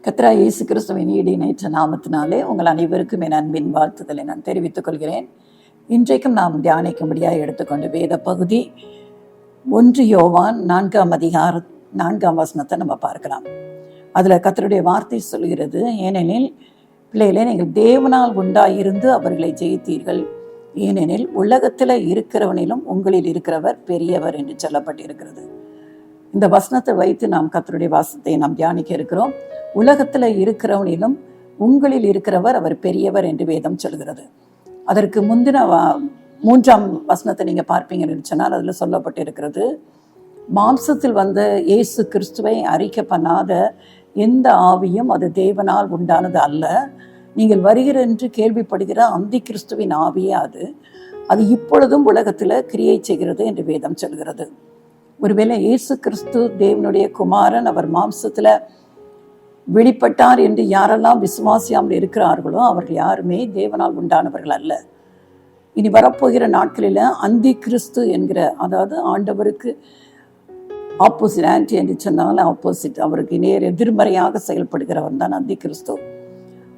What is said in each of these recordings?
கர்த்தராகிய இயேசு கிறிஸ்துவின் ஈடிணையற்ற நாமத்தினாலே உங்கள் அனைவருக்கும் என் அன்பின் வாழ்த்துதலை நான் தெரிவித்துக் கொள்கிறேன். இன்றைக்கும் நாம் தியானிக்கும்படியாக எடுத்துக்கொண்ட வேத பகுதி 1 யோவான் 4ஆம் அதிகாரம் 4ஆம் வசனத்தை நம்ம பார்க்கலாம். அதில் கர்த்தருடைய வார்த்தை சொல்கிறது, ஏனெனில் பிள்ளைகளே, நீங்கள் தேவனால் உண்டாயிருந்து அவர்களை ஜெயித்தீர்கள். ஏனெனில் உலகத்தில் இருக்கிறவனிலும் உங்களில் இருக்கிறவர் பெரியவர் என்று சொல்லப்பட்டிருக்கிறது. இந்த வசனத்தை வைத்து நாம் கர்த்தருடைய வாசத்தை நாம் தியானிக்க இருக்கிறோம். உலகத்தில் இருக்கிறவனிலும் உங்களில் இருக்கிறவர் அவர் பெரியவர் என்று வேதம் சொல்கிறது. அதற்கு முந்தின 3ஆம் வசனத்தை நீங்கள் பார்ப்பீங்கன்னு சொன்னால் அதில் சொல்லப்பட்டிருக்கிறது, மாம்சத்தில் வந்த இயேசு கிறிஸ்துவை அறிக்கை பண்ணாத எந்த ஆவியும் அது தேவனால் உண்டானது அல்ல. நீங்கள் வருகிற என்று கேள்விப்படுகிற அந்தி கிறிஸ்துவின் ஆவியே அது இப்பொழுதும் உலகத்தில் கிரியை செய்கிறது என்று வேதம் சொல்கிறது. ஒருவேளை இயேசு கிறிஸ்து தேவனுடைய குமாரன், அவர் மாம்சத்தில் வெளிப்பட்டார் என்று யாரெல்லாம் விசுவாசியாமல் இருக்கிறார்களோ அவர்கள் யாருமே தேவனால் உண்டானவர்கள் அல்ல. இனி வரப்போகிற நாட்களில் அந்தி கிறிஸ்து என்கிற, அதாவது ஆண்டவருக்கு ஆப்போசிட், ஆன்டி என்று சொன்னால் ஆப்போசிட், அவருக்கு நேர் எதிர்மறையாக செயல்படுகிறவன் தான் அந்தி கிறிஸ்து.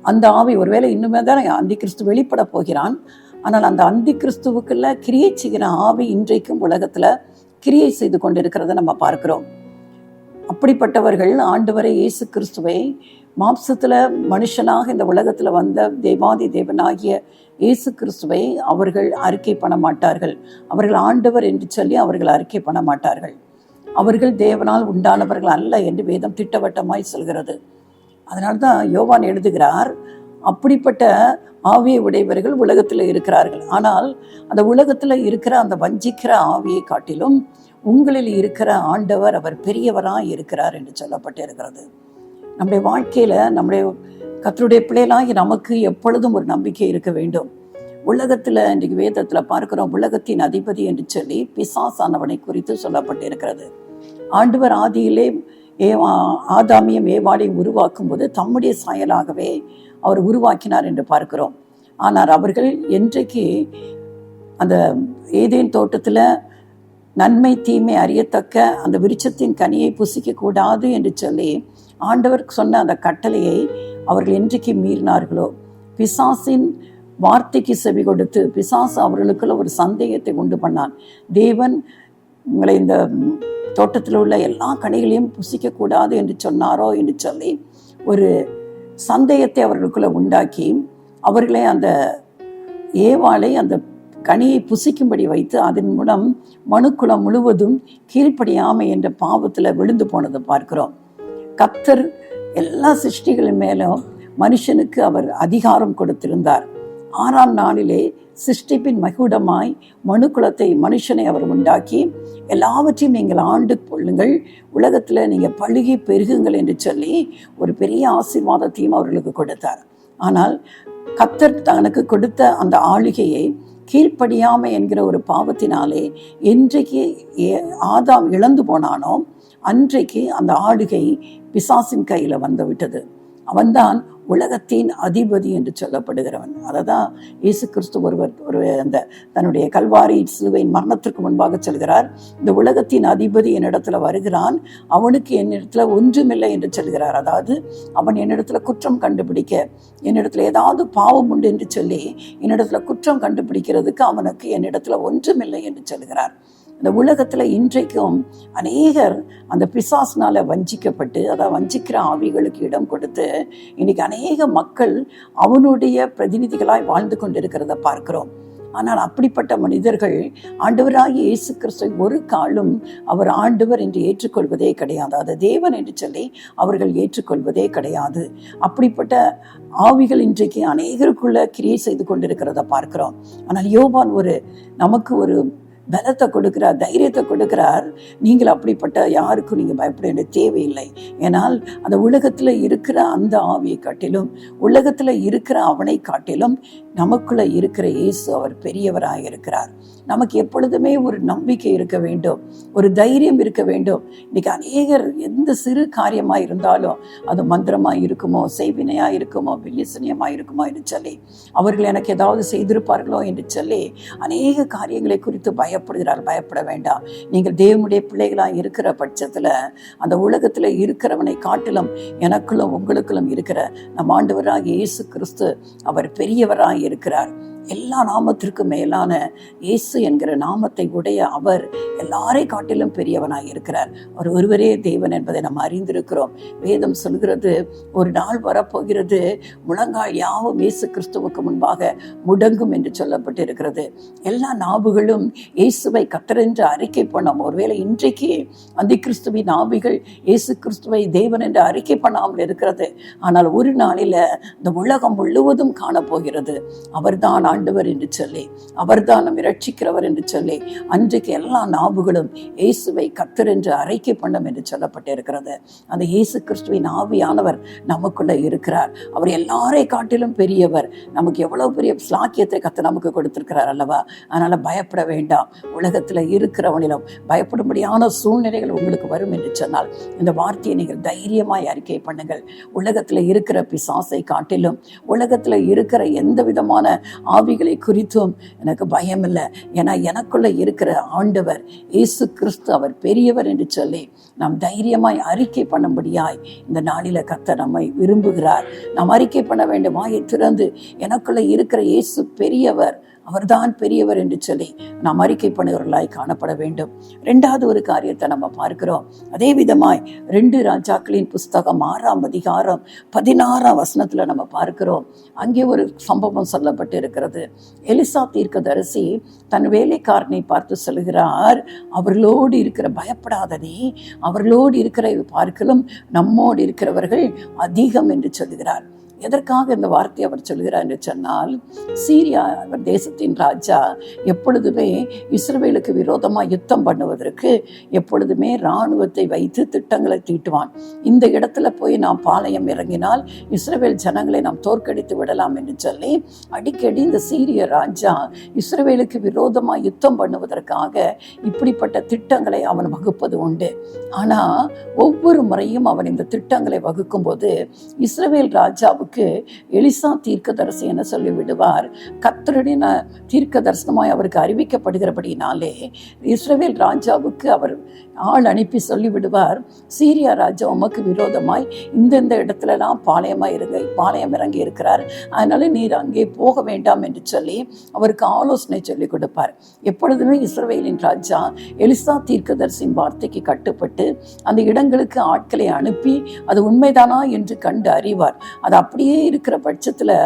அந்த ஆவி ஒருவேளை இன்னுமே தான் அந்தி கிறிஸ்து வெளிப்பட போகிறான். ஆனால் அந்த அந்தி கிறிஸ்துவுக்குள்ள கிரியை செய்கிற ஆவி இன்றைக்கும் உலகத்தில் கிரியை செய்து கொண்டிருக்கிறத நம்ம பார்க்கிறோம். அப்படிப்பட்டவர்கள் ஆண்டவரை இயேசு கிறிஸ்துவை மாம்சத்தில் மனுஷனாக இந்த உலகத்தில் வந்த தேவாதி தேவனாகிய இயேசு கிறிஸ்துவை அவர்கள் அறிக்கை பண்ண மாட்டார்கள். அவர்கள் ஆண்டவர் என்று சொல்லி அவர்கள் அறிக்கை பண்ண மாட்டார்கள். அவர்கள் தேவனால் உண்டானவர்கள் அல்ல என்று வேதம் திட்டவட்டமாய் சொல்கிறது. அதனால்தான் யோவான் எழுதுகிறார், அப்படிப்பட்ட ஆவியை உடையவர்கள் உலகத்தில் இருக்கிறார்கள். ஆனால் அந்த உலகத்தில் இருக்கிற அந்த வஞ்சிக்கிற ஆவியை காட்டிலும் உங்களில் இருக்கிற ஆண்டவர் அவர் பெரியவராக இருக்கிறார் என்று சொல்லப்பட்டிருக்கிறது. நம்முடைய வாழ்க்கையில் நம்முடைய கர்த்தருடைய பிள்ளைகளாகி நமக்கு எப்பொழுதும் ஒரு நம்பிக்கை இருக்க வேண்டும். உலகத்தில் இன்றைக்கு வேதத்தில் பார்க்கிறோம், உலகத்தின் அதிபதி என்று சொல்லி பிசாசானவனை குறித்து சொல்லப்பட்டிருக்கிறது. ஆண்டவர் ஆதியிலே ஆதாமியும் ஏவாளையும் உருவாக்கும் போது தம்முடைய சாயலாகவே அவர் உருவாக்கினார் என்று பார்க்கிறோம். ஆனால் அவர்கள் என்றைக்கு அந்த ஏதேன் தோட்டத்தில் நன்மை தீமை அறியத்தக்க அந்த விருட்சத்தின் கனியை புசிக்க கூடாது என்று சொல்லி ஆண்டவர் சொன்ன அந்த கட்டளையை அவர்கள் என்றைக்கு மீறினார்களோ, பிசாசின் வார்த்தைக்கு செவி கொடுத்து பிசாசு அவர்களுக்குள்ள ஒரு சந்தேகத்தை உண்டு பண்ணான். தேவன் உங்களை இந்த தோட்டத்தில் உள்ள எல்லா கனிகளையும் புசிக்கக்கூடாது என்று சொன்னாரோ என்று சொல்லி ஒரு சந்தேகத்தை அவர்களுக்குள்ள உண்டாக்கி அவர்களை அந்த ஏவாளை அந்த கனியை புசிக்கும்படி வைத்து அதன் மூலம் மனுக்குலம் முழுவதும் கீழ்ப்படியாமை என்ற பாவத்தில் விழுந்து போனதை பார்க்கிறோம். கர்த்தர் எல்லா சிருஷ்டிகளின் மேலும் மனுஷனுக்கு அவர் அதிகாரம் கொடுத்திருந்தார். 6ஆம் நாளிலே சிருஷ்டிப்பின் மகுடமாய் மனுக்குலத்தை மனுஷனை அவர் உண்டாக்கி எல்லாவற்றையும் நீங்கள் ஆண்டு கொள்ளுங்கள், உலகத்தில் நீங்கள் பழுகி பெருகுங்கள் என்று சொல்லி ஒரு பெரிய ஆசீர்வாதத்தையும் அவர்களுக்கு கொடுத்தார். ஆனால் கர்த்தர் தனக்கு கொடுத்த அந்த ஆளுகையை கீழ்ப்படியாமை என்கிற ஒரு பாவத்தினாலே என்றைக்கு ஆதாம் இழந்து போனானோ அன்றைக்கு அந்த ஆளுகை பிசாசின் கையில் வந்து விட்டது. அவன்தான் உலகத்தின் அதிபதி என்று சொல்லப்படுகிறவன். அதை தான் இயேசு கிறிஸ்து ஒரு அந்த தன்னுடைய கல்வாரி சிலுவையின் மரணத்திற்கு முன்பாக சொல்கிறார், இந்த உலகத்தின் அதிபதி என்னிடத்துல வருகிறான், அவனுக்கு என்னிடத்துல ஒன்றுமில்லை என்று சொல்கிறார். அதாவது அவன் என்னிடத்துல குற்றம் கண்டுபிடிக்க, என்னிடத்துல ஏதாவது பாவம் உண்டு என்று சொல்லி என்னிடத்துல குற்றம் கண்டுபிடிக்கிறதுக்கு அவனுக்கு என்னிடத்துல ஒன்றுமில்லை என்று சொல்கிறார். இந்த உலகத்தில் இன்றைக்கும் அநேகர் அந்த பிசாசினால் வஞ்சிக்கப்பட்டு, அதாவது வஞ்சிக்கிற ஆவிகளுக்கு இடம் கொடுத்து இன்னைக்கு அநேக மக்கள் அவனுடைய பிரதிநிதிகளாய் வாழ்ந்து கொண்டிருக்கிறத பார்க்கிறோம். ஆனால் அப்படிப்பட்ட மனிதர்கள் ஆண்டவராகிய இயேசு கிறிஸ்துவை ஒரு காலும் அவர் ஆண்டவர் என்று ஏற்றுக்கொள்வதே கிடையாது. அது தேவன் என்று சொல்லி அவர்கள் ஏற்றுக்கொள்வதே கிடையாது. அப்படிப்பட்ட ஆவிகள் இன்றைக்கு அநேகருக்குள்ள கிரியை செய்து கொண்டிருக்கிறத பார்க்கிறோம். ஆனால் யோவான் நமக்கு ஒரு பலத்தை கொடுக்கிறார், தைரியத்தை கொடுக்கிறார். நீங்கள் அப்படிப்பட்ட யாருக்கும் நீங்கள் பயப்பட வேண்டிய தேவையில்லை. ஏனால் அந்த உலகத்தில் இருக்கிற அந்த ஆவியை காட்டிலும், உலகத்தில் இருக்கிற அவனை காட்டிலும் நமக்குள்ள இருக்கிற இயேசு அவர் பெரியவராக இருக்கிறார். நமக்கு எப்பொழுதுமே ஒரு நம்பிக்கை இருக்க வேண்டும், ஒரு தைரியம் இருக்க வேண்டும். இன்னைக்கு அநேகர் எந்த சிறு காரியமாக இருந்தாலும் அது மந்திரமாக இருக்குமோ, செய்வினையாக இருக்குமோ, வில்லிசனியமாக இருக்குமோ என்று சொல்லி, அவர்கள் எனக்கு ஏதாவது செய்திருப்பார்களோ என்று சொல்லி அநேக காரியங்களை குறித்து பயப்படுகிறார். பயப்பட வேண்டாம். நீங்கள் தேவனுடைய பிள்ளைகளாக இருக்கிற பட்சத்தில் அந்த உலகத்தில் இருக்கிறவனை காட்டிலும் எனக்குள்ளும் உங்களுக்குள்ளும் இருக்கிற நம் ஆண்டவராகிய இயேசு கிறிஸ்து அவர் பெரியவராக இருக்கிறார். எல்லா நாமத்திற்கும் மேலான இயேசு என்கிற நாமத்தை உடைய அவர் எல்லாரை காட்டிலும் பெரியவனாக இருக்கிறார். அவர் ஒருவரே தேவன் என்பதை நாம் அறிந்திருக்கிறோம். வேதம் சொல்கிறது, ஒரு நாள் வரப்போகிறது, முழங்கால் யாவும் இயேசு கிறிஸ்துவுக்கு முன்பாக முடங்கும் என்று சொல்லப்பட்டு இருக்கிறது. எல்லா நாவுகளும் இயேசுவை கர்த்தரென்று அறிக்கை பண்ணோம். ஒருவேளை இன்றைக்கு அந்த கிறிஸ்துவின் நாவுகள் இயேசு கிறிஸ்துவை தேவன் என்று அறிக்கை பண்ணாமல் இருக்கிறது. ஆனால் ஒரு நாளில் இந்த உலகம் முழுவதும் காணப்போகிறது அவர்தான் ஆண்டவர் என்று சொல்லி, அவர்தான் நம்மை ரட்சிக்கிறவர் என்று சொல்லி அன்றைக்கு எல்லா நாவுகளும் இயேசுவை கர்த்தர் என்று அறிக்கை பண்ணும் என்று சொல்லப்பட்டிருக்கிறது. அந்த இயேசு கிறிஸ்துவின் ஆவியானவர் நமக்குள்ள இருக்கிறார். அவர் எல்லாரை காட்டிலும் பெரியவர். நமக்கு எவ்வளவு பெரிய ஸ்லாக்கியத்தை கர்த்தர் நமக்கு கொடுத்திருக்கிறார் அல்லவா? அதனால பயப்பட வேண்டாம். உலகத்தில் இருக்கிறவனிலும் பயப்படும்படியான சூழ்நிலைகள் உங்களுக்கு வரும் என்று சொன்னால் இந்த வார்த்தையை நீங்கள் தைரியமாய் அறிக்கை பண்ணுங்கள். உலகத்தில் இருக்கிற பிசாசை காட்டிலும் உலகத்தில் இருக்கிற எந்த விதமான ஆவிகளை குறித்தும் எனக்கு பயம் இல்லை. ஏன்னா எனக்குள்ள இருக்கிற ஆண்டவர் இயேசு கிறிஸ்து அவர் பெரியவர் என்று சொல்லி நாம் தைரியமாய் அறிக்கை பண்ணும்படியாய் இந்த நாளில கர்த்தர் நம்மை விரும்புகிறார். நாம் அறிக்கை பண்ண வேண்டும். வாயை திறந்து எனக்குள்ள இருக்கிற இயேசு பெரியவர், அவர்தான் பெரியவர் என்று சொல்லி நாம் அறிக்கை பண்ணுகிறவர்களாய் காணப்பட வேண்டும். இரண்டாவது ஒரு காரியத்தை நம்ம பார்க்கிறோம். அதே விதமாய் 2 ராஜாக்களின் புஸ்தகம் 6ஆம் அதிகாரம் 16ஆம் வசனத்துல நம்ம பார்க்கிறோம். அங்கே ஒரு சம்பவம் சொல்லப்பட்டு இருக்கிறது. எலிசா தீர்க்கதரிசி தன் வேலைக்காரனை பார்த்து சொல்கிறார், அவர்களோடு இருக்கிற பயப்படாதனே, அவர்களோடு இருக்கிற பார்க்கலும் நம்மோடு இருக்கிறவர்கள் அதிகம் என்று சொல்கிறார். எதற்காக இந்த வார்த்தை அவர் சொல்கிறார் என்று சொன்னால், சீரியா தேசத்தின் ராஜா எப்பொழுதுமே இஸ்ரவேலுக்கு விரோதமாக யுத்தம் பண்ணுவதற்கு எப்பொழுதுமே இராணுவத்தை வைத்து திட்டங்களை தீட்டுவான். இந்த இடத்துல போய் நாம் பாளையம் இறங்கினால் இஸ்ரவேல் ஜனங்களை நாம் தோற்கடித்து விடலாம் என்று சொல்லி அடிக்கடி இந்த சீரிய ராஜா இஸ்ரவேலுக்கு விரோதமாக யுத்தம் பண்ணுவதற்காக இப்படிப்பட்ட திட்டங்களை அவன் வகுப்பது உண்டு. ஆனால் ஒவ்வொரு முறையும் அவன் இந்த திட்டங்களை வகுக்கும் போது இஸ்ரவேல் ராஜாவுக்கு எலிசா தீர்க்கதரிசி என்ன சொல்லி விடுவார், கர்த்தருடைய தீர்க்க தரிசனமாய் அவருக்கு அறிவிக்கப்படுகிறபடினாலே இஸ்ரவேல் ராஜாவுக்கு அவர் ஆள் அனுப்பி சொல்லி விடுவார், சீரியா ராஜா உமக்கு விரோதமாய் இந்த இடத்துலலாம் பாளையம் இறங்கி இருக்கிறார், அதனால நீர் அங்கே போக வேண்டாம் என்று சொல்லி அவருக்கு ஆலோசனை சொல்லி கொடுப்பார். எப்பொழுதுமே இஸ்ரவேலின் ராஜா எலிசா தீர்க்கதரிசியின் வார்த்தைக்கு கட்டுப்பட்டு அந்த இடங்களுக்கு ஆட்களை அனுப்பி அது உண்மைதானா என்று கண்டு அறிவார். அது அப்படியே இருக்கிற பட்சத்தில்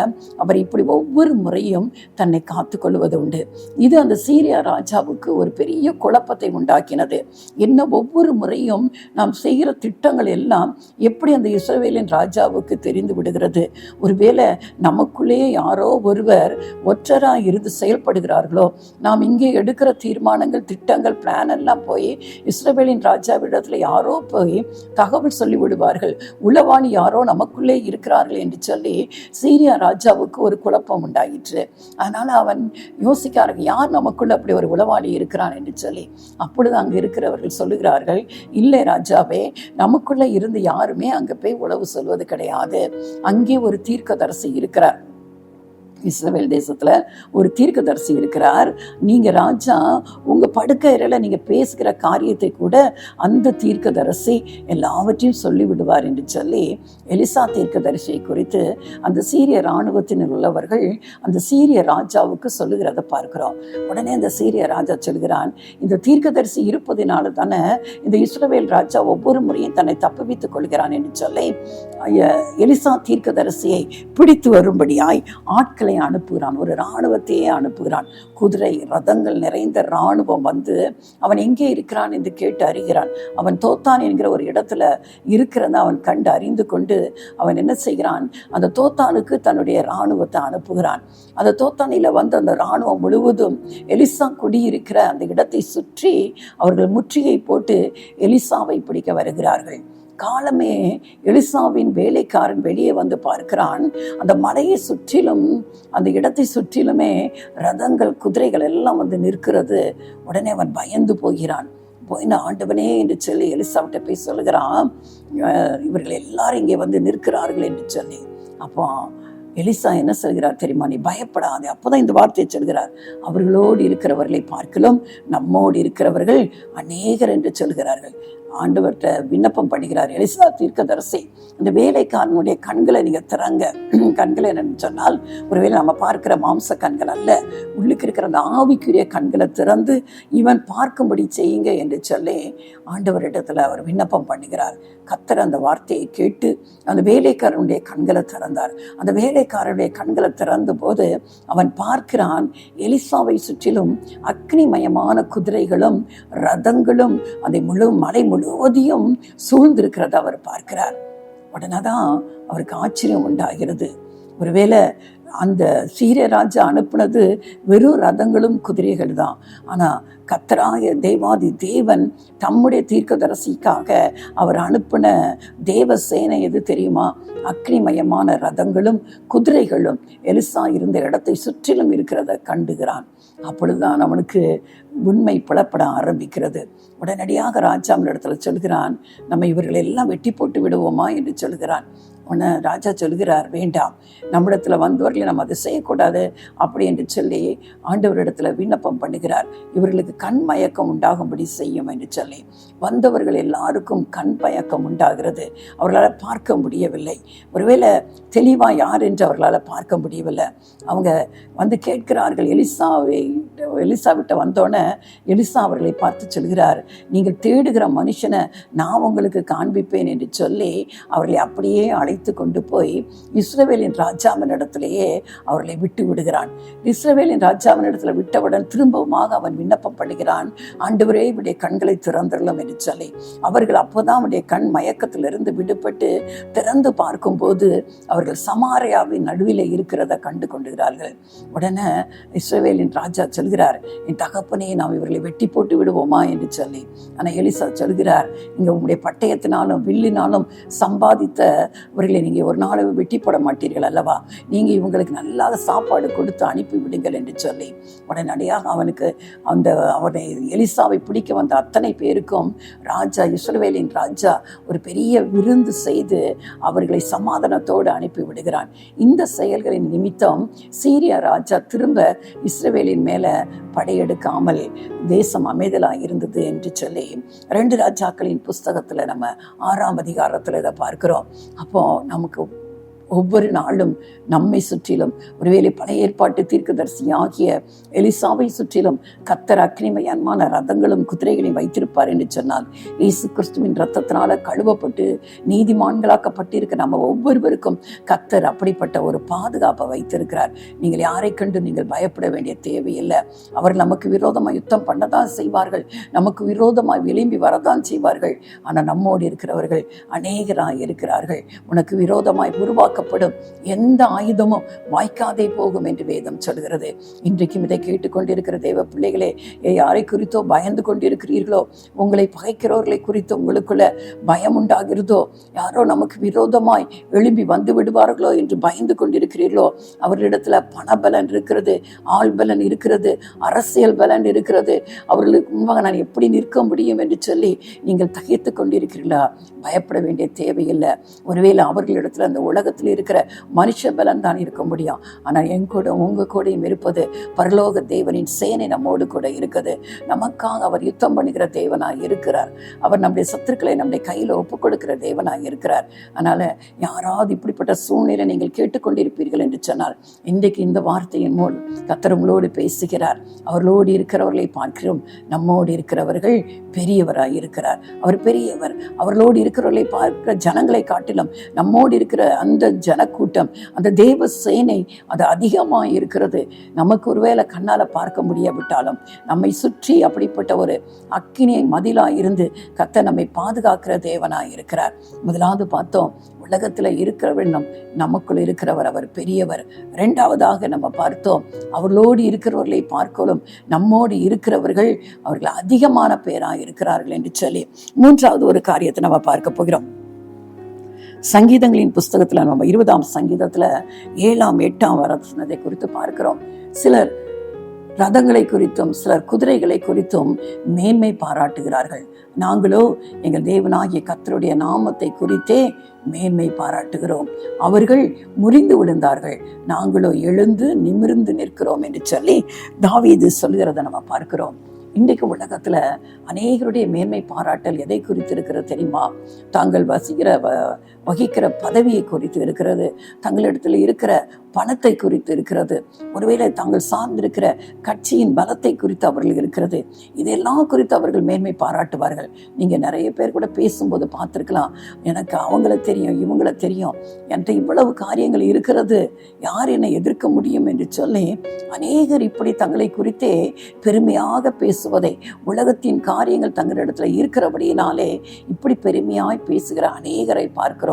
அவர் இப்படி ஒவ்வொரு முறையும் தன்னை காத்து கொள்வது உண்டு. இது அந்த சீரியா ராஜாவுக்கு ஒரு பெரிய குழப்பத்தை உண்டாக்கினது. என்ன ஒவ்வொரு முறையும் நாம் செய்கிற திட்டங்கள் எல்லாம் எப்படி அந்த இஸ்ரவேலின் ராஜாவுக்கு தெரிந்து விடுகிறது? ஒருவேளை நமக்குள்ளே யாரோ ஒருவர் ஒற்றராக இருந்து செயல்படுகிறார்களோ, நாம் இங்கே எடுக்கிற தீர்மானங்கள், திட்டங்கள், பிளான் எல்லாம் போய் இஸ்ரவேலின் ராஜாவிடத்தில் யாரோ போய் தகவல் சொல்லி விடுவார்கள், உளவாளி யாரோ நமக்குள்ளே இருக்கிறார்கள் என்று சொல்லி சீரியா ராஜாவுக்கு ஒரு குழப்பம் உண்டாயிற்று. அதனால அவன் யோசிக்கிறார்கள், யார் நமக்குள்ள அப்படி ஒரு உளவாளி இருக்கிறான் என்று சொல்லி. அப்பொழுது அங்கு இருக்கிறவர்கள் சொல்லுகிறார்கள், இல்லை ராஜாவே, நமக்குள்ள இருந்து யாருமே அங்கே போய் உளவு சொல்வது கிடையாது. அங்கே ஒரு தீர்க்கதரிசி இருக்கிறார். இஸ்ரவேல் தேசத்துல ஒரு தீர்க்கதரிசி இருக்கிறார். நீங்க ராஜா உங்க படுக்கையில நீங்க பேசுகிற காரியத்தை கூட அந்த தீர்க்கதரிசி எல்லாவற்றையும் சொல்லி விடுவார் என்று சொல்லி எலிசா தீர்க்கதரிசியை குறித்து அந்த சீரிய இராணுவத்தினர் உள்ளவர்கள் அந்த சீரிய ராஜாவுக்கு சொல்லுகிறத பார்க்கிறோம். உடனே அந்த சீரிய ராஜா சொல்கிறான், இந்த தீர்க்கதரிசி இருப்பதினால தானே இந்த இஸ்ரவேல் ராஜா ஒவ்வொரு முறையும் தன்னை தப்புவித்துக் கொள்கிறான் என்று சொல்லி எலிசா தீர்க்கதரிசியை பிடித்து வரும்படியாய் ஆட்களை அனுப்புகிறான். ஒரு இராணுவத்தையே அனுப்புகிறான். குதிரை ரதங்கள் நிறைந்த இராணுவம் வந்து அவன் எங்கே இருக்கிறான் என்று கேட்டு அறிகிறான். அவன் தோத்தான் என்கிற ஒரு இடத்துல இருக்கிறத அவன் கண்டு அறிந்து கொண்டு அவன் என்ன செய்கிறான், அந்த தோத்தானுக்கு தன்னுடைய இராணுவத்தை அனுப்புகிறான். அந்த தோத்தானில வந்து அந்த இராணுவம் முழுவதும் எலிசா குடியிருக்கிற அந்த இடத்தை சுற்றி அவர்கள் முற்றுகை போட்டு எலிசாவை பிடிக்க வருகிறார்கள். காலமே எலிசாவின் வேலைக்காரன் வெளியே வந்து பார்க்கிறான். அந்த மலையை சுற்றிலும், அந்த இடத்தை சுற்றிலுமே ரதங்கள், குதிரைகள் எல்லாம் வந்து நிற்கிறது. உடனே அவன் பயந்து போகிறான். போயின ஆண்டவனே என்று சொல்லி எலிசாவிட்ட போய் சொல்லுகிறான், இவர்கள் எல்லாரும் இங்கே வந்து நிற்கிறார்கள் என்று சொல்லி. அப்போ எலிசா என்ன சொல்கிறார் தெரியுமா? நீ பயப்படாதே. அப்போதான் இந்த வார்த்தையை சொல்கிறார், அவர்களோடு இருக்கிறவர்களை பார்க்கலும் நம்மோடு இருக்கிறவர்கள் அநேகர் என்று சொல்கிறார்கள். ஆண்டவர்கிட்ட விண்ணப்பம் பண்ணுகிறார் எலிசா தீர்க்கதரிசி, இந்த வேலைக்காரனுடைய கண்களை நீங்க திறங்க. கண்களை என்னன்னு சொன்னால், ஒருவேளை நம்ம பார்க்கிற மாம்ச கண்கள் அல்ல, உள்ளுக்கு இருக்கிற அந்த ஆவிக்குரிய கண்களை திறந்து இவன் பார்க்கும்படி செய்யுங்க என்று சொல்லி ஆண்டவரிடத்துல அவர் விண்ணப்பம் பண்ணுகிறார். கர்த்தர் அந்த வார்த்தையை கேட்டு அந்த வேலைக்காரனுடைய கண்களை திறந்தார். அந்த வேலைக்காரனுடைய கண்களை திறந்த போது அவன் பார்க்கிறான், எலிசாவை சுற்றிலும் அக்னிமயமான குதிரைகளும் ரதங்களும் அதை மலை முழுவதையும் சூழ்ந்திருக்கிறத அவர் பார்க்கிறார். உடனேதான் அவருக்கு ஆச்சரியம் உண்டாகிறது. ஒருவேளை அந்த சீரிய ராஜா அனுப்புனது வெறும் ரதங்களும் குதிரைகள் தான். ஆனால் கர்த்தராகிய தேவாதி தேவன் தம்முடைய தீர்க்கதரிசிக்காக அவர் அனுப்பின தேவ சேனை எது தெரியுமா? அக்னிமயமான ரதங்களும் குதிரைகளும் எலிசா இருந்த இடத்தை சுற்றிலும் இருக்கிறத கண்டுகிறான். அப்பொழுதுதான் அவனுக்கு உண்மை புலப்பட ஆரம்பிக்கிறது. உடனடியாக ராஜாவின் இடத்துல சொல்கிறான், நம்ம இவர்கள் எல்லாம் வெட்டி போட்டு விடுவோமா என்று சொல்கிறான். உடனே ராஜா சொல்கிறார், வேண்டாம், நம்மிடத்துல வந்தவர்களை நம்ம அதை செய்யக்கூடாது அப்படி என்று சொல்லி ஆண்டவரிடத்துல விண்ணப்பம் பண்ணுகிறார். இவர்களுக்கு கண் மயக்கம் உண்டாகும்படி செய்யும் என்று சொல்லி. வந்தவர்கள் எல்லாருக்கும் கண் மயக்கம் உண்டாகிறது. அவர்களால் பார்க்க முடியவில்லை. ஒருவேளை தெளிவாக யார் என்று அவர்களால் பார்க்க முடியவில்லை. அவங்க வந்து கேட்கிறார்கள். எலிசாவிட்ட வந்தோடனே எலிசா அவர்களை பார்த்து சொல்கிறார், நீங்கள் தேடுகிற மனுஷனை நான் உங்களுக்கு காண்பிப்பேன் என்று சொல்லி அவர்களை அப்படியே அழைத்து கொண்டு போய் இஸ்ரவேலின் ராஜாவின் இடத்திலேயே அவர்களை விட்டு விடுகிறான். இஸ்ரவேலின் ராஜாவின் இடத்துல விட்டவுடன் திரும்பவுமாக அவன் விண்ணப்பம் பண்ணுகிறான், ஆண்டவரே இவருடைய கண்களை திறந்துள்ளோம் என்று சொல்லி. அவர்கள் அப்போதான் அவருடைய கண் மயக்கத்திலிருந்து விடுபட்டு திறந்து பார்க்கும்போது அவர்கள் சமாரியாவின் நடுவில் இருக்கிறத கண்டு கொண்டுகிறார்கள். உடனே இஸ்ரவேலின் ராஜா சொல்கிறார், என் தகப்பனே நாம் இவர்களை வெட்டி போட்டு விடுவோமா என்று சொல்லி. ஆனால் எலிசா சொல்கிறார், நீங்கள் உங்களுடைய பட்டயத்தினாலும் வில்லினாலும் சம்பாதித்தவர்களை நீங்கள் ஒரு நாள் வெட்டி போட மாட்டீர்கள் அல்லவா? நீங்கள் இவங்களுக்கு நல்லா சாப்பாடு கொடுத்து அனுப்பி விடுங்கள் என்று சொல்லி உடனடியாக அவனை எலிசாவை பிடிக்க வந்த அத்தனை பேருக்கும் ராஜா, இஸ்ரவேலின் ராஜா ஒரு பெரிய விருந்து செய்து அவர்களை சமாதானத்தோடு அனுப்பி விடுகிறான். இந்த செயல்களின் நிமித்தம் சீரியா ராஜா திரும்ப இஸ்ரவேலின் மேல படையெடுக்காமல் தேசம் அமைதலாக இருந்தது என்று சொல்லி 2 ராஜாக்களின் புஸ்தகத்துல நம்ம 6ஆம் அதிகாரத்துல இதை பார்க்கிறோம். அப்போ நமக்கு ஒவ்வொரு நாளும் நம்மை சுற்றிலும், ஒருவேளை பழைய ஏற்பாட்டு தீர்க்கதரிசி ஆகிய எலிசாவை சுற்றிலும் கர்த்தர் அக்னிமயமான ரதங்களும் குதிரைகளையும் வைத்திருப்பார் என்று சொன்னால், இயேசு கிறிஸ்துவின் ரத்தத்தினால கழுவப்பட்டு நீதிமான்களாக்கப்பட்டிருக்க நம்ம ஒவ்வொருவருக்கும் கர்த்தர் அப்படிப்பட்ட ஒரு பாதுகாப்பை வைத்திருக்கிறார். நீங்கள் யாரை கண்டு நீங்கள் பயப்பட வேண்டிய தேவையில்லை. அவர்கள் நமக்கு விரோதமாக யுத்தம் பண்ணதான் செய்வார்கள், நமக்கு விரோதமாக விளிம்பி வரதான் செய்வார்கள். ஆனால் நம்மோடு இருக்கிறவர்கள் அநேகராக இருக்கிறார்கள். உனக்கு விரோதமாய் உருவாக்கப்படும் எந்த ஆயுதமும் வாய்க்காதே போகும் என்று வேதம் சொல்கிறது. இன்றைக்கும் இதை கேட்டுக்கொண்டிருக்கிற தேவ பிள்ளைகளே, யாரை குறித்தோ பயந்து கொண்டிருக்கிறீர்களோ, உங்களை பகைக்கிறவர்களை குறித்து உங்களுக்குள்ள பயம் உண்டாகிறதோ, யாரோ நமக்கு விரோதமாய் எழும்பி வந்து விடுவார்களோ என்று பயந்து கொண்டிருக்கிறீர்களோ, அவர்களிடத்துல பணபலன் இருக்கிறது, ஆள் பலன் இருக்கிறது, அரசியல் பலன் இருக்கிறது, அவர்களுக்கு முன்பாக நான் எப்படி நிற்க முடியும் என்று சொல்லி நீங்கள் தகைத்து கொண்டிருக்கிறீர்களா? பயப்பட வேண்டிய தேவையில்லை. ஒருவேளை அவர்களிடத்துல அந்த உலகத்தில் இருக்கிற மனுஷ பலன் தான் இருக்க முடியும். ஆனால் என் கூட உங்க கூடயும் இருப்பது பரலோக தேவனின் சேனை நம்மோடு கூட இருக்குது. நமக்காக அவர் யுத்தம் பண்ணுகிற தேவனாய் இருக்கிறார். அவர் நம்முடைய சத்துருக்களை நம்முடைய கையில ஒப்புக் கொடுக்கிற தேவனாய் இருக்கிறார். அதனால யாராவது இப்படிப்பட்ட சூழ்நிலை நீங்கள் கேட்டுக்கொண்டிருப்பீர்கள் என்று சொன்னால், இன்றைக்கு இந்த வார்த்தையின் மூலம் கர்த்தர் உங்களோடு பேசுகிறார். அவர்களோடு இருக்கிறவர்களை பார்க்கிறோம், நம்மோடு இருக்கிறவர்கள் பெரியவராய் இருக்கிறார். அவர் பெரியவர். அவர்களோடு இருக்கிறவர்களை பார்க்கிற ஜனங்களை காட்டிலும் நம்மோடு இருக்கிற அந்த ஜனக்கூட்டம், அந்த தேவ சேனை அது அதிகமாக இருக்கிறது. நமக்கு ஒருவேளை கண்ணால பார்க்க முடியாவிட்டாலும் நம்மை சுற்றி அப்படிப்பட்ட ஒரு அக்கினியை மதிலாக இருந்து கர்த்தர் நம்மை பாதுகாக்கிற தேவனாய் இருக்கிறார். முதலாவது பார்த்தோம், உலகத்தில் இருக்கிறவர் நமக்குள் இருக்கிறவர், அவர் பெரியவர். 2வதாக நம்ம பார்த்தோம், அவர்களோடு இருக்கிறவர்களை பார்க்கலும் நம்மோடு இருக்கிறவர்கள் அவர்கள் அதிகமான பேராக இருக்கிறார்கள் என்று சொல்லி 3வது ஒரு காரியத்தை நம்ம பார்க்க போகிறோம். சங்கீதங்களின் புஸ்தகத்துல நம்ம 20ஆம் சங்கீதத்துல 7ஆம் 8ஆம் வசனத்தை குறித்து பார்க்கிறோம். சிலர் ரதங்களை குறித்தும் சிலர் குதிரைகளை குறித்தும் மேன்மை பாராட்டுகிறார்கள். நாங்களோ எங்கள் தேவனாகிய கர்த்தருடைய நாமத்தை குறித்தே மேன்மை பாராட்டுகிறோம். அவர்கள் முறிந்து விழுந்தார்கள், நாங்களோ எழுந்து நிமிர்ந்து நிற்கிறோம் என்று சொல்லி தாவீது சொல்கிறத நம்ம பார்க்கிறோம். இன்றைக்கு உலகத்துல அநேகருடைய மேன்மை பாராட்டல் எதை குறித்து இருக்கிறது தெரியுமா? தாங்கள் வகிக்கிற பதவியை குறித்து இருக்கிறது, தங்களிடத்துல இருக்கிற பணத்தை குறித்து இருக்கிறது, ஒருவேளை தாங்கள் சார்ந்திருக்கிற கட்சியின் பலத்தை குறித்து அவர்கள் இருக்கிறது. இதெல்லாம் குறித்து அவர்கள் மேன்மை பாராட்டுவார்கள். நீங்க நிறைய பேர் கூட பேசும்போது பார்த்துருக்கலாம், எனக்கு அவங்கள தெரியும், இவங்கள தெரியும், என்கிட்ட இவ்வளவு காரியங்கள் இருக்கிறது, யார் என்னை எதிர்க்க முடியும் என்று சொல்லி அநேகர் இப்படி தங்களை குறித்தே பெருமையாக பேசுவதை, உலகத்தின் காரியங்கள் தங்களிடத்துல இருக்கிறபடியினாலே இப்படி பெருமையாய் பேசுகிற அநேகரை பார்க்கிறோம்.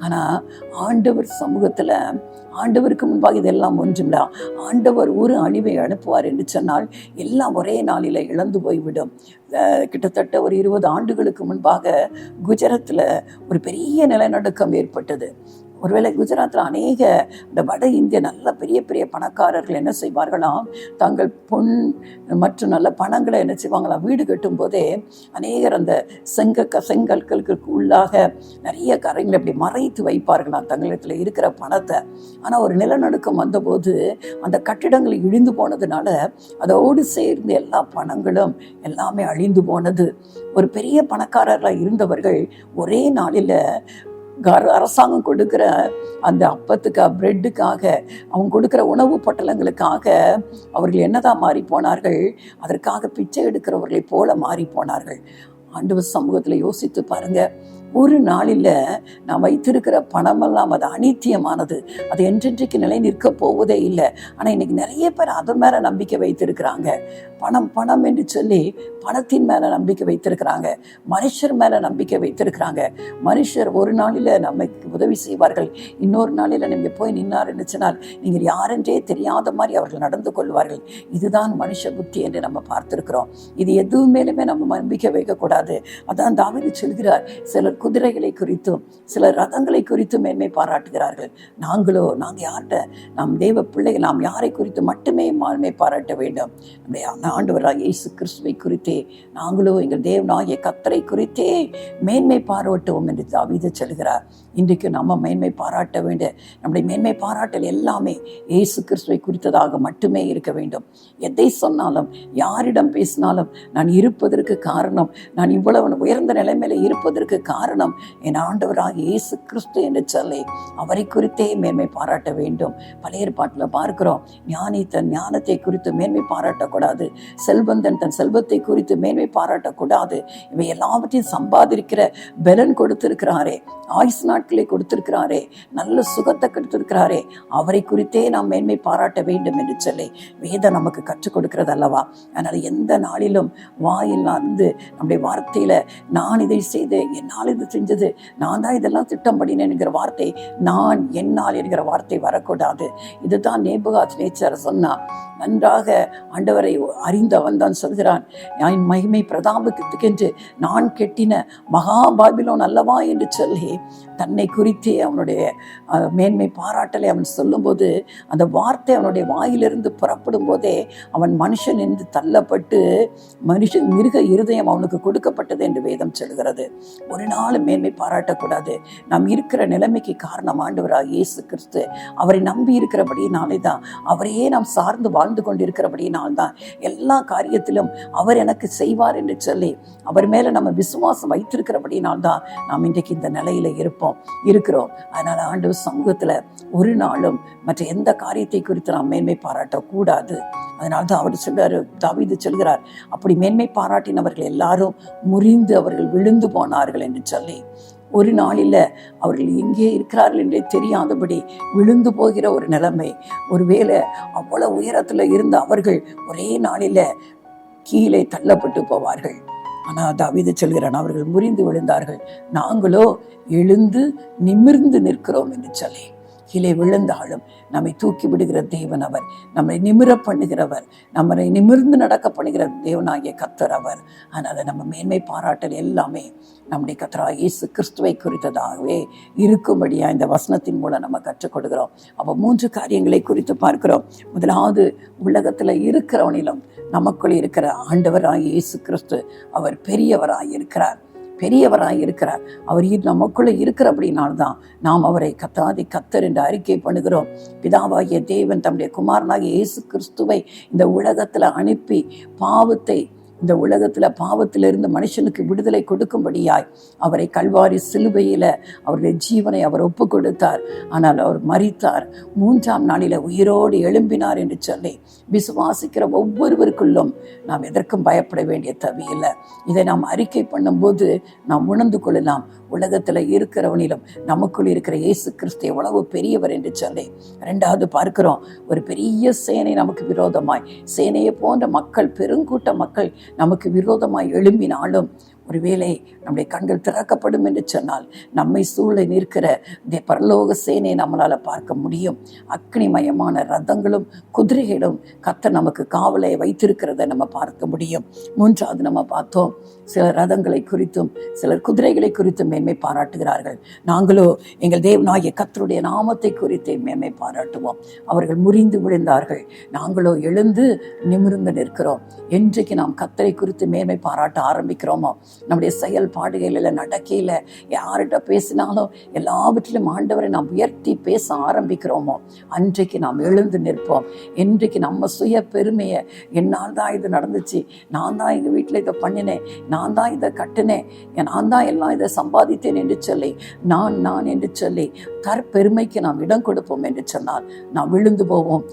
ஆனா ஆண்டவர் சமூகத்துல, ஆண்டவருக்கு முன்பாக இதெல்லாம் ஒன்றுமில்ல. ஆண்டவர் ஒரு அழிவை அனுப்புவார் என்று சொன்னால் எல்லாம் ஒரே நாளில இழந்து போய்விடும். கிட்டத்தட்ட ஒரு 20 ஆண்டுகளுக்கு முன்பாக குஜராத்தில் ஒரு பெரிய நிலநடுக்கம் ஏற்பட்டது. ஒருவேளை குஜராத்தில் அநேக இந்த வட இந்திய நல்ல பெரிய பெரிய பணக்காரர்கள் என்ன செய்வார்களாம், தாங்கள் பொன் மற்றும் நல்ல பணங்களை என்ன செய்வாங்களாம், வீடு கட்டும் போதே அநேகர் அந்த செங்கற்களுக்கு உள்ளாக நிறைய கரைகளை அப்படி மறைத்து வைப்பார்களாம் தங்களிடத்தில் இருக்கிற பணத்தை. ஆனால் ஒரு நிலநடுக்கம் வந்தபோது அந்த கட்டிடங்கள் இடிந்து போனதுனால அதோடு சேர்ந்து எல்லா பணங்களும் எல்லாமே அழிந்து போனது. ஒரு பெரிய பணக்காரர்களாக இருந்தவர்கள் ஒரே நாளில் அரசாங்கம் கொடுக்கிற அந்த அப்பத்துக்காக, பிரெட்டுக்காக, அவங்க கொடுக்கிற உணவு பொட்டலங்களுக்காக அவர்கள் என்னதான் மாறி போனார்கள், அதற்காக பிச்சை எடுக்கிறவர்களை போல மாறி போனார்கள். ஆண்டவர் சமூகத்துல யோசித்து பாருங்க, ஒரு நாளில் நான் வைத்திருக்கிற பணமெல்லாம் அது அனித்தியமானது, அது என்றென்றைக்கு நிலை நிற்க போவதே இல்லை. ஆனால் இன்னைக்கு நிறைய பேர் அதன் மேல நம்பிக்கை வைத்திருக்கிறாங்க. பணம் பணம் என்று சொல்லி பணத்தின் மேல நம்பிக்கை வைத்திருக்கிறாங்க, மனுஷர் மேல நம்பிக்கை வைத்திருக்கிறாங்க. மனுஷர் ஒரு நாளில் நமக்கு உதவி செய்வார்கள், இன்னொரு நாளில் நீங்க போய் நின்னார் என்று சொன்னால் நீங்கள் யாரென்றே தெரியாத மாதிரி அவர்கள் நடந்து கொள்வார்கள். இதுதான் மனுஷ புத்தி என்று நம்ம பார்த்திருக்கிறோம். இது எதுவும் மேலுமே நம்ம நம்பிக்கை வைக்கக்கூடாது. அதான் தாவீது சொல்கிறார், சிலர் குதிரைகளை குறித்தும் சிலர் ரதங்களை குறித்தும் மேன்மை பாராட்டுகிறார்கள். நாங்கள் யார்கிட்ட, நாம் தேவ பிள்ளைகள், நாம் யாரை குறித்து மட்டுமே மேன்மை பாராட்ட வேண்டும்? நம்முடைய ஆண்டவராகிய இயேசு கிறிஸ்துவை குறித்தே, நாங்களோ எங்கள் தேவனாகிய கர்த்தரை குறித்தே மேன்மை பாராட்டுவோம் என்று தாவீது சொல்கிறார். இன்றைக்கு நம்ம மேன்மை பாராட்ட வேண்டிய, நம்முடைய மேன்மை பாராட்டல் எல்லாமே இயேசு கிறிஸ்துவை குறித்ததாக மட்டுமே இருக்க வேண்டும். எதை சொன்னாலும், யாரிடம் பேசினாலும், நான் இருப்பதற்கு காரணம், நான் இவ்வளவு உயர்ந்த நிலைமையில இருப்பதற்கு காரணம் என் ஆண்டவராகிய இயேசு கிறிஸ்து என்று சொல்லி அவரை குறித்தே மேன்மை பாராட்ட வேண்டும். பழைய ஏற்பாட்டில் பார்க்கிறோம், ஞானி தன் ஞானத்தை குறித்து மேன்மை பாராட்டக்கூடாது, செல்வந்தன் தன் செல்வத்தை குறித்து மேன்மை பாராட்டக்கூடாது. இவை எல்லாவற்றையும் சம்பாதிக்கிற பலன் கொடுத்திருக்கிறாரே, ஆயுசு நாட்களை கொடுத்திருக்கிறாரே, நல்ல சுகத்தை கொடுத்திருக்கிறாரே, அவரை குறித்தே நாம் மேன்மை பாராட்ட வேண்டும் என்று சொல்லி வேதம் நமக்கு கற்றுக் கொடுக்கிறது அல்லவா? அதனால எந்த நாளிலும் வாயில் வந்து நம்முடைய வார்த்தையில நான் இதை செய்தேன், என்னால் இது செஞ்சது, நான் தான் இதெல்லாம் திட்டம் பண்ணினேன் என்கிற வார்த்தை, நான் என்னால் என்கிற வார்த்தை வரக்கூடாது. இதுதான் நேபுகாத்நேச்சர் சொன்னா. நன்றாக ஆண்டவரை அறிந்தவன் தான் சொல்கிறான், என் மகிமை பிரதாபத்துக்கென்று நான் கெட்டின மகா பாபிலோன் அல்லவா என்று சொல்லி தன்னை குறித்தே அவனுடைய மேன்மை பாராட்டலை அவன் சொல்லும்போது, அந்த வார்த்தை அவனுடைய வாயிலிருந்து புறப்படும் போதே அவன் மனுஷன் என்று தள்ளப்பட்டு மிருக இருதயம் அவனுக்கு கொடுக்கப்பட்டது என்று வேதம் சொல்கிறது. ஒரு நாள் மேன்மை பாராட்டக்கூடாது. நாம் இருக்கிற நிலைமைக்கு காரணம் ஆண்டவராகிய இயேசு கிறிஸ்து. அவரை நம்பி இருக்கிறபடியினாலே தான், அவரையே நாம் சார்ந்து வாழ்ந்து கொண்டிருக்கிறபடியினால்தான் எல்லா காரியத்திலும் அவர் எனக்கு செய்வார் என்று சொல்லி அவர் மேல நம்ம விசுவாசம் வைத்திருக்கிறபடியினால்தான் நாம் இன்றைக்கு இந்த நிலையில இருக்கிறோம். அதனால ஆண்டவர் சமூகத்துல ஒரு நாளும் மற்ற எந்த காரியத்தை குறித்து நாம் மேன்மை பாராட்டக்கூடாது. அதனால்தான் அவர் சொல்றாரு, தாவீது சொல்கிறார், அப்படி மேன்மை பாராட்டினவர்கள் எல்லாரும் முறிந்து அவர்கள் விழுந்து போனார்கள் என்று சொல்லி. ஒரு நாளில் அவர்கள் எங்கே இருக்கிறார்கள் என்றே தெரியாதபடி விழுந்து போகிற ஒரு நிலைமை. ஒருவேளை அவ்வளவு உயரத்தில் இருந்த அவர்கள் ஒரே நாளில் கீழே தள்ளப்பட்டு போவார்கள். ஆனால் தாவீது சொல்கிறான், அவர்கள் முறிந்து விழுந்தார்கள், நாங்களோ எழுந்து நிமிர்ந்து நிற்கிறோம் என்று சொல்லி. கீழே விழுந்தாலும் நம்மை தூக்கி விடுகிற தேவன் அவர். நம்மை நிமிர பண்ணுகிறவர், நம்மை நிமிர்ந்து நடக்க பண்ணுகிற தேவனாகிய கர்த்தர் அவர். அதனால நம்ம மேன்மை பாராட்டல் எல்லாமே நம்முடைய கர்த்தராகிய இயேசு கிறிஸ்துவை குறித்ததாகவே இருக்கும்படியா இந்த வசனத்தின் மூலம் நம்ம கற்றுக் கொடுக்கிறோம். அப்போ 3 காரியங்களை குறித்து பார்க்கிறோம். முதலாவது, உலகத்துல இருக்கிறவனிலும் நமக்குள் இருக்கிற ஆண்டவராகிய இயேசு கிறிஸ்து அவர் பெரியவராய் இருக்கிறார். அவர் நமக்குள்ள இருக்கிற அப்படின்னால்தான் நாம் அவரை கர்த்தாதி கர்த்தர் என்று அறிக்கை பண்ணுகிறோம். பிதாவாகிய தேவன் தம்முடைய குமாரனாகிய இயேசு கிறிஸ்துவை இந்த உலகத்துல அனுப்பி இந்த உலகத்துல பாவத்திலிருந்து மனுஷனுக்கு விடுதலை கொடுக்கும்படியாய் அவரை கல்வாரி சிலுவையில அவருடைய ஜீவனை அவர் ஒப்பு கொடுத்தார். ஆனால் அவர் மரித்தார், 3ஆம் நாளில உயிரோடு எழும்பினார் என்று சொல்லி விசுவாசிக்கிற ஒவ்வொருவருக்குள்ளும் நாம் எதற்கும் பயப்பட வேண்டிய தேவையில்லை. இதை நாம் அறிக்கை பண்ணும்போது நாம் உணர்ந்து கொள்ளலாம், உலகத்துல இருக்கிறவனிலும் நமக்குள் இருக்கிற இயேசு கிறிஸ்து எவ்வளவு பெரியவர் என்று சொல்லி. 2வது பார்க்கிறோம், ஒரு பெரிய சேனை நமக்கு விரோதமாய், சேனையை போன்ற மக்கள், பெருங்கூட்ட மக்கள் நமக்கு விரோதமாய் எழும்பினாலும் ஒருவேளை நம்முடைய கண்கள் திறக்கப்படும் என்று சொன்னால் நம்மை சூழ நிற்கிற பரலோக சேனையை நம்மளால பார்க்க முடியும். அக்னிமயமான ரதங்களும் குதிரைகளும் கர்த்தர் நமக்கு காவலை வைத்திருக்கிறத நம்ம பார்க்க முடியும். 3வது நம்ம பார்த்தோம், சிலர் ரதங்களை குறித்தும் சிலர் குதிரைகளை குறித்தும் மேன்மை பாராட்டுகிறார்கள். நாங்களோ எங்கள் தேவனாகிய கர்த்தருடைய நாமத்தை குறித்து மேன்மை பாராட்டுவோம். அவர்கள் முறிந்து விழுந்தார்கள், நாங்களோ எழுந்து நிமிர்ந்து நிற்கிறோம். என்றைக்கு நாம் கர்த்தரை குறித்து மேன்மை பாராட்ட ஆரம்பிக்கிறோமோ, நம்முடைய செயல்பாடுகளில் நடக்கையில யார்கிட்ட பேசினாலும் எல்லாவற்றிலும் ஆண்டவரை நாம் உயர்த்தி பேச ஆரம்பிக்கிறோமோ, அன்றைக்கு நாம் எழுந்து நிற்போம். இன்றைக்கு நம்ம சுய பெருமையை, என்னால் தான் இது நடந்துச்சு, நான் தான் எங்கள் வீட்டில் இதை பண்ணினேன், நான் தான் இதை கட்டினேன், நான் தான் எல்லாம் இதை சம்பாதித்தேன் என்று சொல்லி நான் என்று சொல்லி தற்பெருமைக்கு நாம் இடம் கொடுப்போம் என்று சொன்னால் நாம் விழுந்து போவோம்.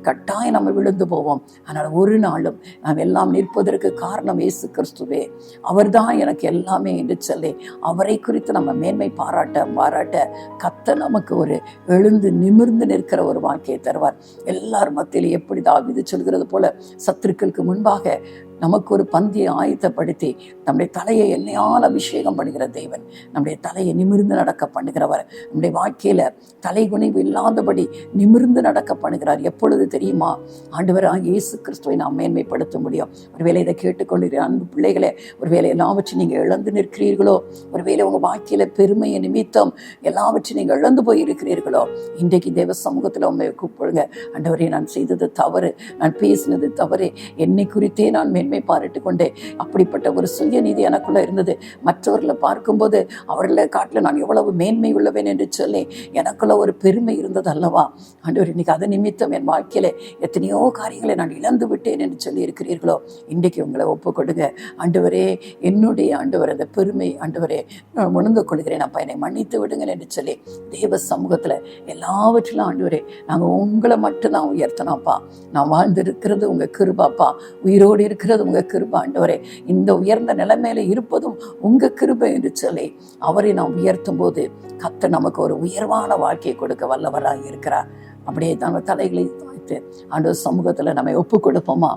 கட்டாயம் நம்ம விழுந்து போவோம். ஆனால் ஒரு நாளும் நாம் எல்லாம் நிற்பதற்கு காரணம் இயேசு கிறிஸ்துவே. அவர்தான் எனக்கு எல்லாமே என்று சொல்லி அவரை குறித்து நம்ம மேன்மை பாராட்ட கர்த்தர் நமக்கு ஒரு எழுந்து நிமிர்ந்து நிற்கிற ஒரு வாழ்க்கையை தருவார். எல்லார் மத்தியிலும் எப்படி தாவீது சொல்கிறது போல சத்துருக்களுக்கு முன்பாக நமக்கு ஒரு பந்தியை ஆயத்தப்படுத்தி நம்முடைய தலையை எண்ணெயால் அபிஷேகம் பண்ணுகிற தேவன், நம்முடைய தலையை நிமிர்ந்து நடக்க பண்ணுகிறவர், நம்முடைய வாழ்க்கையில தலைகுனிவு இல்லாதபடி நிமிர்ந்து நடக்க பண்ணுகிறார். எப்பொழுது தெரியுமா? ஆண்டவராகிய இயேசு கிறிஸ்துவை நாம் மேன்மைப்படுத்த முடியும். ஒருவேளை இதை கேட்டுக்கொண்டிருக்கிற அன்பு பிள்ளைகளே, ஒருவேளை எல்லாவற்றையும் நீங்கள் இழந்து நிற்கிறீர்களோ, ஒருவேளை உங்கள் வாழ்க்கையில பெருமையை நிமித்தம் எல்லாவற்றையும் நீங்கள் இழந்து போயிருக்கிறீர்களோ, இன்றைக்கு தேவ சமூகத்தில் உண்மையை கூப்பிடுங்க. ஆண்டவரே, நான் செய்தது தவறு, நான் பேசினது தவறு, என்னை குறித்தே நான் மேன்மை பாராட்டு கொண்டேன். அப்படிப்பட்ட ஒரு சுயநீதி எனக்குள்ள இருந்தது. மற்றவர்களை பார்க்கும்போது அவர்களை காட்டில நான் எவ்வளவு மேன்மை உள்ளவேன் என்று சொல்லி எனக்குள்ள ஒரு பெருமை இருந்தது அல்லவா? ஆண்டவர், இன்னைக்கு அதை நிமித்தம் என் வாழ்க்கையில எத்தனையோ காரியங்களை நான் இழந்து விட்டேன் என்று சொல்லி இருக்கிறீர்களோ, இன்றைக்கு உங்களை ஒப்பு கொடுங்க. ஆண்டவரே, என்னுடைய ஆண்டவர் அந்த பெருமை, ஆண்டவரே நான் உணர்ந்து கொள்கிறேன், அப்பா என்னை மன்னித்து விடுங்க என்று சொல்லி தேவ சமூகத்துல எல்லாவற்றிலும் ஆண்டவரே நாங்கள் உங்களை மட்டும்தான் உயர்த்தனோம்ப்பா. நான் வாழ்ந்திருக்கிறது உங்க கிருபாப்பா, உயிரோடு இருக்கிறது உங்க கிருபை ஆண்டவரே, இந்த உயர்ந்த நிலைமையில இருப்பதும் உங்க கிருபை என்று சொல்லி அவரை நாம் உயர்த்தும் போது கர்த்தர் நமக்கு ஒரு உயர்வான வாழ்க்கையை கொடுக்க வல்லவராக இருக்கிறார். அப்படியே நம்ம தலைகளை தாழ்த்து ஆண்டவர் சமூகத்துல நம்மை ஒப்பு கொடுப்போமா?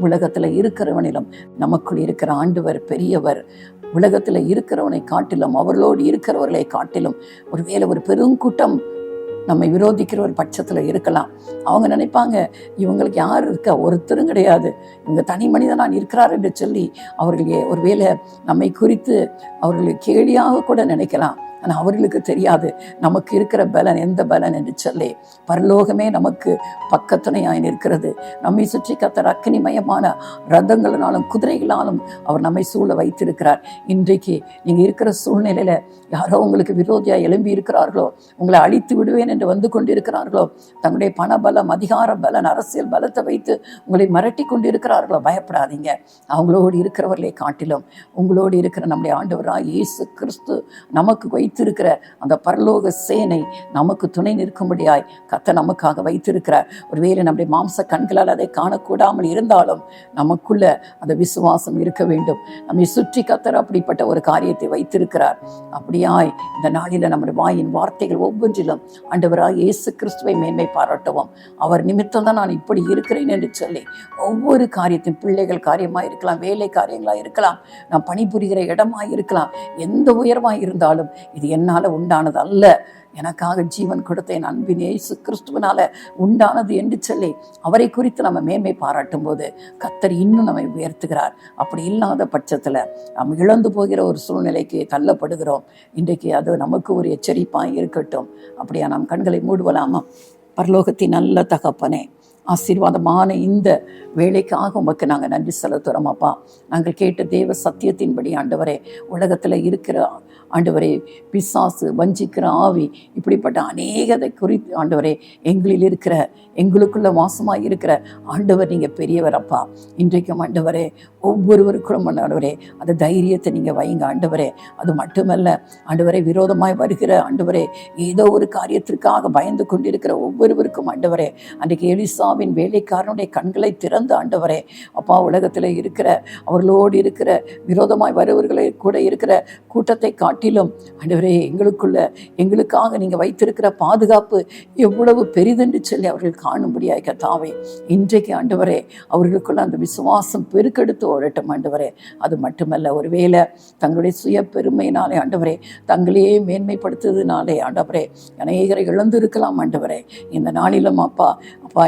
உலகத்துல இருக்கிறவனிலும் நமக்குள் இருக்கிற ஆண்டவர் பெரியவர். உலகத்துல இருக்கிறவனை காட்டிலும், அவர்களோடு இருக்கிறவர்களை காட்டிலும் ஒருவேளை ஒரு பெருங்கூட்டம் நம்மை விரோதிக்கிற ஒரு பட்சத்தில் இருக்கலாம். அவங்க நினைப்பாங்க, இவங்களுக்கு யார் இருக்கா? ஒருத்தரும் கிடையாது, இவங்க தனி மனிதனான் இருக்கிறார் என்று சொல்லி அவர்கள் ஒருவேளை நம்மை குறித்து அவர்கள் கேலியாக கூட நினைக்கலாம். ஆனால் அவர்களுக்கு தெரியாது நமக்கு இருக்கிற பலன் எந்த பலன் என்று சொல்லி. பரலோகமே நமக்கு பக்கத்துணையாய் நிற்கிறது. நம்மை சுற்றி கர்த்தர் அக்னிமயமான ரதங்களினாலும் குதிரைகளாலும் அவர் நம்மை சூழ வைத்திருக்கிறார். இன்றைக்கு நீங்கள் இருக்கிற சூழ்நிலையில் யாரோ உங்களுக்கு விரோதியாக எழும்பி இருக்கிறார்களோ, உங்களை அழித்து விடுவேன் என்று வந்து கொண்டிருக்கிறார்களோ, தங்களுடைய பண பலம், அதிகார பலன், அரசியல் பலத்தை வைத்து உங்களை மிரட்டி கொண்டிருக்கிறார்களோ, பயப்படாதீங்க. அவங்களோடு இருக்கிறவர்களை காட்டிலும் உங்களோடு இருக்கிற நம்முடைய ஆண்டவராகிய இயேசு கிறிஸ்து நமக்கு வைத்திருக்கிற அந்த பரலோக சேனை நமக்கு துணை நிற்கும்படியாய் கர்த்தர் நமக்காக வைத்திருக்கிறார். ஒருவேளை நம்முடைய மாம்ச கண்களால் அதை காணக்கூடாமல் இருந்தாலும் நமக்குள்ள அந்த விசுவாசம் இருக்க வேண்டும். நம்மை சுற்றி கர்த்தர் அப்படிப்பட்ட ஒரு காரியத்தை வைத்திருக்கிறார். அப்படியாய் இந்த நாளில நம்முடைய வாயின் வார்த்தைகள் ஒவ்வொன்றிலும் ஆண்டவராகிய இயேசு கிறிஸ்துவை மேன்மை பாராட்டுவோம். அவர் நிமித்தம் தான் நான் இப்படி இருக்கிறேன் என்று சொல்லி ஒவ்வொரு காரியத்தின், பிள்ளைகள் காரியமாக இருக்கலாம், வேலை காரியங்களாக இருக்கலாம், நான் பணிபுரிகிற இடமாக இருக்கலாம், எந்த உயர்வாக இருந்தாலும் இது என்னால் உண்டானது அல்ல, எனக்காக ஜீவன் கொடுத்த என் அன்பின் இயேசு கிறிஸ்துவனால உண்டானது என்று சொல்லி அவரை குறித்து நம்ம மேன்மை பாராட்டும் போது கர்த்தர் இன்னும் நம்மை உயர்த்துகிறார். அப்படி இல்லாத பட்சத்தில் நம்ம இழந்து போகிற ஒரு சூழ்நிலைக்கு தள்ளப்படுகிறோம். இன்றைக்கு அது நமக்கு ஒரு எச்சரிப்பாக இருக்கட்டும். அப்படியா நாம் கண்களை மூடுவலாமா? பரலோகத்தின் நல்ல தகப்பனே, ஆசீர்வாதமான இந்த வேலைக்காக உமக்கு நாங்கள் நன்றி செலுத்துகிறோம் அப்பா. நாங்கள் கேட்ட தேவ சத்தியத்தின்படி ஆண்டவரே, உலகத்தில் இருக்கிற ஆண்டவரே பிசாசு, வஞ்சிக்கிற ஆவி, இப்படிப்பட்ட அநேகதை குறித்து ஆண்டவரே எங்களில் இருக்கிற, எங்களுக்குள்ள வாசமாக இருக்கிற ஆண்டவர் நீங்கள் பெரியவர் அப்பா. இன்றைக்கும் ஆண்டவரே ஒவ்வொருவருக்கும் ஆண்டவரே அந்த தைரியத்தை நீங்கள் வைங்க ஆண்டவரே. அது மட்டுமல்ல ஆண்டவரே, விரோதமாய் வருகிற ஆண்டவரே ஏதோ ஒரு காரியத்திற்காக பயந்து கொண்டிருக்கிற ஒவ்வொருவருக்கும் ஆண்டவரே, அன்றைக்கு எலிசாவின் வேலைக்காரனுடைய கண்களை திறந்து ஆண்டவரே அப்பா, உலகத்தில் இருக்கிற அவர்களோடு இருக்கிற விரோதமாய் வருவர்களை கூட இருக்கிற கூட்டத்தை காட்டிலும் ஆண்டவரே எங்களுக்காக நீங்கள் வைத்திருக்கிற பாதுகாப்பு எவ்வளவு பெரிதென்று சொல்லி அவர்கள் காணும்படியாக கர்த்தாவே, இன்றைக்கு ஆண்டவரே அவர்களுக்குள்ள அந்த விசுவாசம் பெருக்கெடுத்து ஓடட்டும் ஆண்டவரே. அது மட்டுமல்ல, ஒருவேளை தங்களுடைய சுய பெருமையினாலே ஆண்டவரே, தங்களையே மேன்மைப்படுத்துவதனாலே ஆண்டவரே அநேகரை இழந்து இருக்கலாம் ஆண்டவரே. இந்த நாளிலும் அப்பா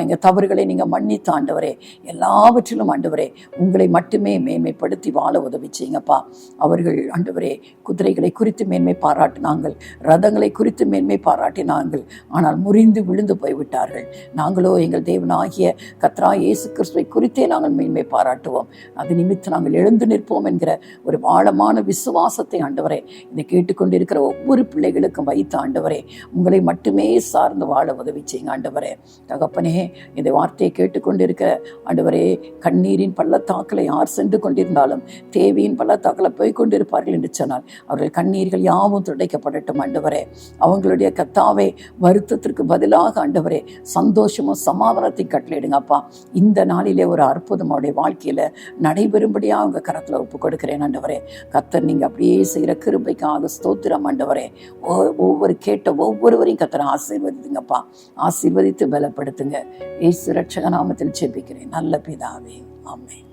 எங்கள் தவறுகளை நீங்கள் மன்னித்து ஆண்டவரே, எல்லாவற்றிலும் ஆண்டவரே உங்களை மட்டுமே மேன்மைப்படுத்தி வாழ உதவி செய்யுங்கப்பா. அவர்கள் ஆண்டவரே குதிரைகளை குறித்து மேன்மை பாராட்டினாங்கள், ரதங்களை குறித்து மேன்மை பாராட்டினாங்கள், ஆனால் முறிந்து விழுந்து போய்விட்டார்கள். நாங்களோ எங்கள் தேவனாகிய கர்த்தராகிய இயேசு கிறிஸ்துவை குறித்தே நாங்கள் மேன்மை பாராட்டுவோம். அது நிமித்தம் நாங்கள் எழுந்து நிற்போம் என்கிற ஒரு ஆழமான விசுவாசத்தை ஆண்டவரே இதை கேட்டுக்கொண்டிருக்கிற ஒவ்வொரு பிள்ளைகளுக்கும் வைத்து ஆண்டவரே உங்களை மட்டுமே சார்ந்து வாழ உதவி செய்யுங்க ஆண்டவரே. தகப்பனே, இந்த வார்த்தையை கேட்டுக்கொண்டிருக்கிற ஆண்டவரே, கண்ணீரின் பள்ளத்தாக்களை யார் சென்று கொண்டிருந்தாலும் தேவியின் பள்ளத்தாக்களை போய் கொண்டிருப்பார்கள் என்று சொன்னால் அவர்கள் கண்ணீர்கள் யாவும் துடைக்கப்படட்டும் ஆண்டவரே. அவங்களுடைய கர்த்தாவே வருத்தத்திற்கு பதிலாக ஆண்டவரே சந்தோஷமும் சமாதானத்தை கட்டளையிடுங்கப்பா. இந்த நாளிலே ஒரு அற்புதம் அவருடைய வாழ்க்கையில் நடைபெறும்படியாக அவங்க கரத்தில் ஒப்பு கொடுக்கிறேன் ஆண்டவரே. கர்த்தர் நீங்கள் அப்படியே செய்கிற கிருபைக்காக ஸ்தோத்திரம் ஆண்டவரே. ஒவ்வொருவரையும் கர்த்தர் ஆசீர்வதித்துங்கப்பா, ஆசீர்வதித்து பலப்படுத்துங்க. இயேசு ரட்சக நாமத்தில் ஜெபிக்கிறேன் நல்ல பிதாவே, ஆமென்.